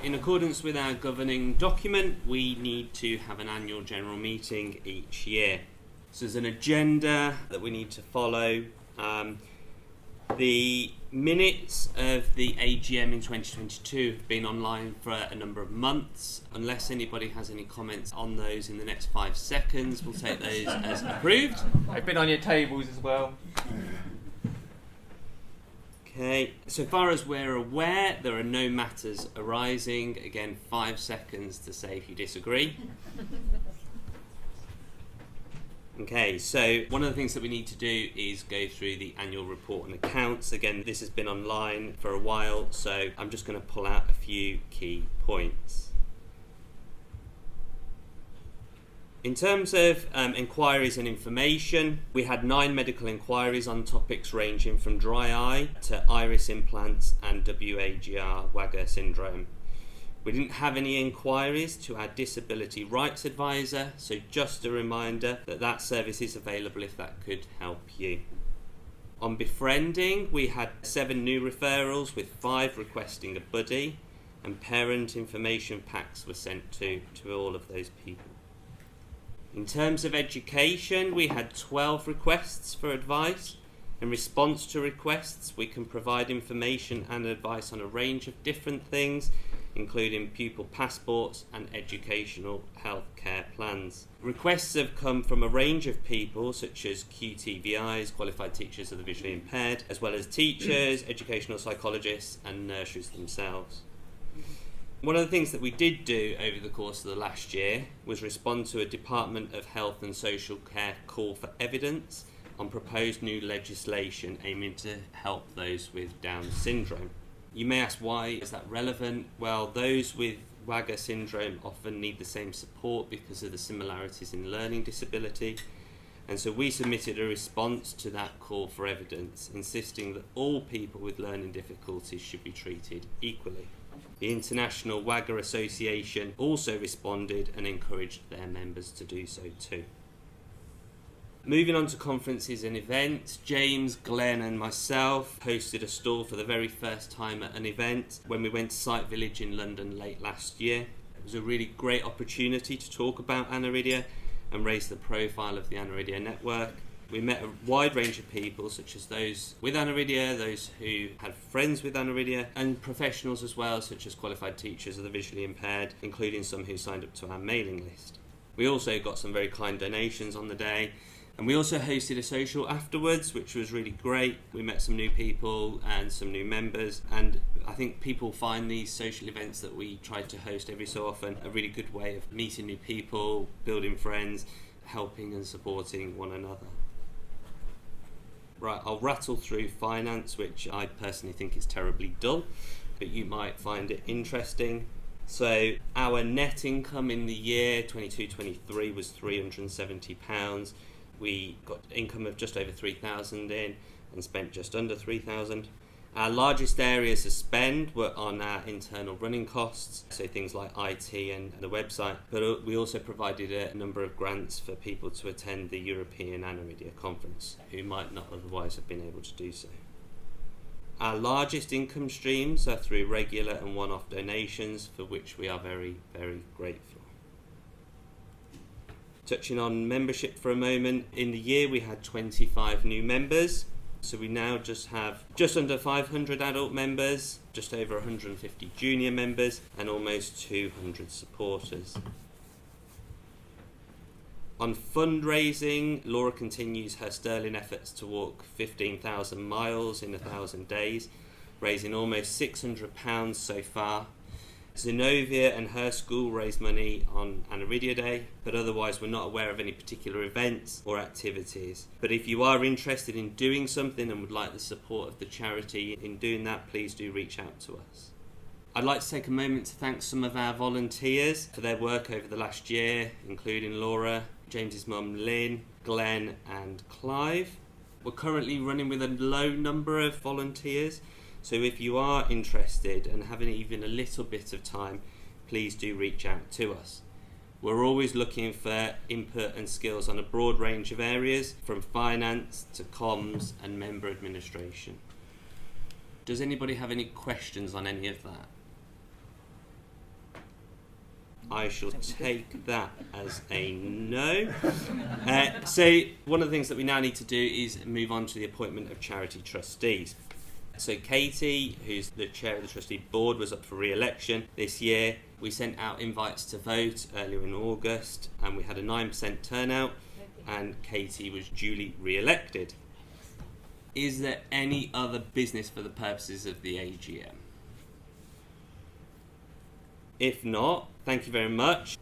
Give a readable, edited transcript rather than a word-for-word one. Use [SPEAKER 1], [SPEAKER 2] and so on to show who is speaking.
[SPEAKER 1] In accordance with our governing document, we need to have an annual general meeting each year. So there's an agenda that we need to follow. The minutes of the AGM in 2022 have been online for a number of months. Unless anybody has any comments on those in the next 5 seconds, we'll take those as approved.
[SPEAKER 2] They've been on your tables as well.
[SPEAKER 1] Okay, so far as we're aware, there are no matters arising. Again, 5 seconds to say if you disagree. Okay, so one of the things that we need to do is go through the annual report and accounts. Again, this has been online for a while, so I'm just going to pull out a few key points. In terms of inquiries and information, we had 9 medical inquiries on topics ranging from dry eye to iris implants and WAGR syndrome. We didn't have any inquiries to our disability rights advisor, so just a reminder that that service is available if that could help you. On befriending, we had 7 new referrals with 5 requesting a buddy, and parent information packs were sent to all of those people. In terms of education, we had 12 requests for advice. In response to requests, we can provide information and advice on a range of different things, including pupil passports and educational healthcare plans. Requests have come from a range of people such as QTVIs, qualified teachers of the visually impaired, as well as teachers, educational psychologists and nurseries themselves. One of the things that we did do over the course of the last year was respond to a Department of Health and Social Care call for evidence on proposed new legislation aiming to help those with Down syndrome. You may ask, why is that relevant? Well, those with WAGR syndrome often need the same support because of the similarities in learning disability. And so we submitted a response to that call for evidence, insisting that all people with learning difficulties should be treated equally. The International WAGR Association also responded and encouraged their members to do so too. Moving on to conferences and events, James, Glenn and myself hosted a stall for the very first time at an event when we went to Sight Village in London late last year. It was a really great opportunity to talk about Aniridia and raise the profile of the Aniridia network. We met a wide range of people, such as those with Aniridia, those who had friends with Aniridia, and professionals as well, such as qualified teachers of the visually impaired, including some who signed up to our mailing list. We also got some very kind donations on the day. And we also hosted a social afterwards, which was really great. We met some new people and some new members, and I think people find these social events that we try to host every so often a really good way of meeting new people, building friends, helping and supporting one another. Right, I'll rattle through finance, which I personally think is terribly dull, but you might find it interesting. So our net income in the year 22-23 was £370. We got income of just over 3,000 in and spent just under 3,000. Our largest areas of spend were on our internal running costs, so things like IT and the website, but we also provided a number of grants for people to attend the European Aniridia conference who might not otherwise have been able to do so. Our largest income streams are through regular and one-off donations, for which we are very, very grateful. Touching on membership for a moment, in the year we had 25 new members, so we now just have just under 500 adult members, just over 150 junior members and almost 200 supporters. On fundraising, Laura continues her sterling efforts to walk 15,000 miles in 1,000 days, raising almost £600 so far. Zenobia and her school raised money on Aniridia Day, but otherwise we're not aware of any particular events or activities. But if you are interested in doing something and would like the support of the charity in doing that, please do reach out to us. I'd like to take a moment to thank some of our volunteers for their work over the last year, including Laura, James's mum Lynn, Glenn and Clive. We're currently running with a low number of volunteers, so if you are interested and having even a little bit of time, please do reach out to us. We're always looking for input and skills on a broad range of areas, from finance to comms and member administration. Does anybody have any questions on any of that? I shall take that as a no. So one of the things that we now need to do is move on to the appointment of charity trustees. So Katie, who's the chair of the trustee board, was up for re-election this year. We sent out invites to vote earlier in August and we had a 9% turnout and Katie was duly re-elected. Is there any other business for the purposes of the AGM? If not, thank you very much.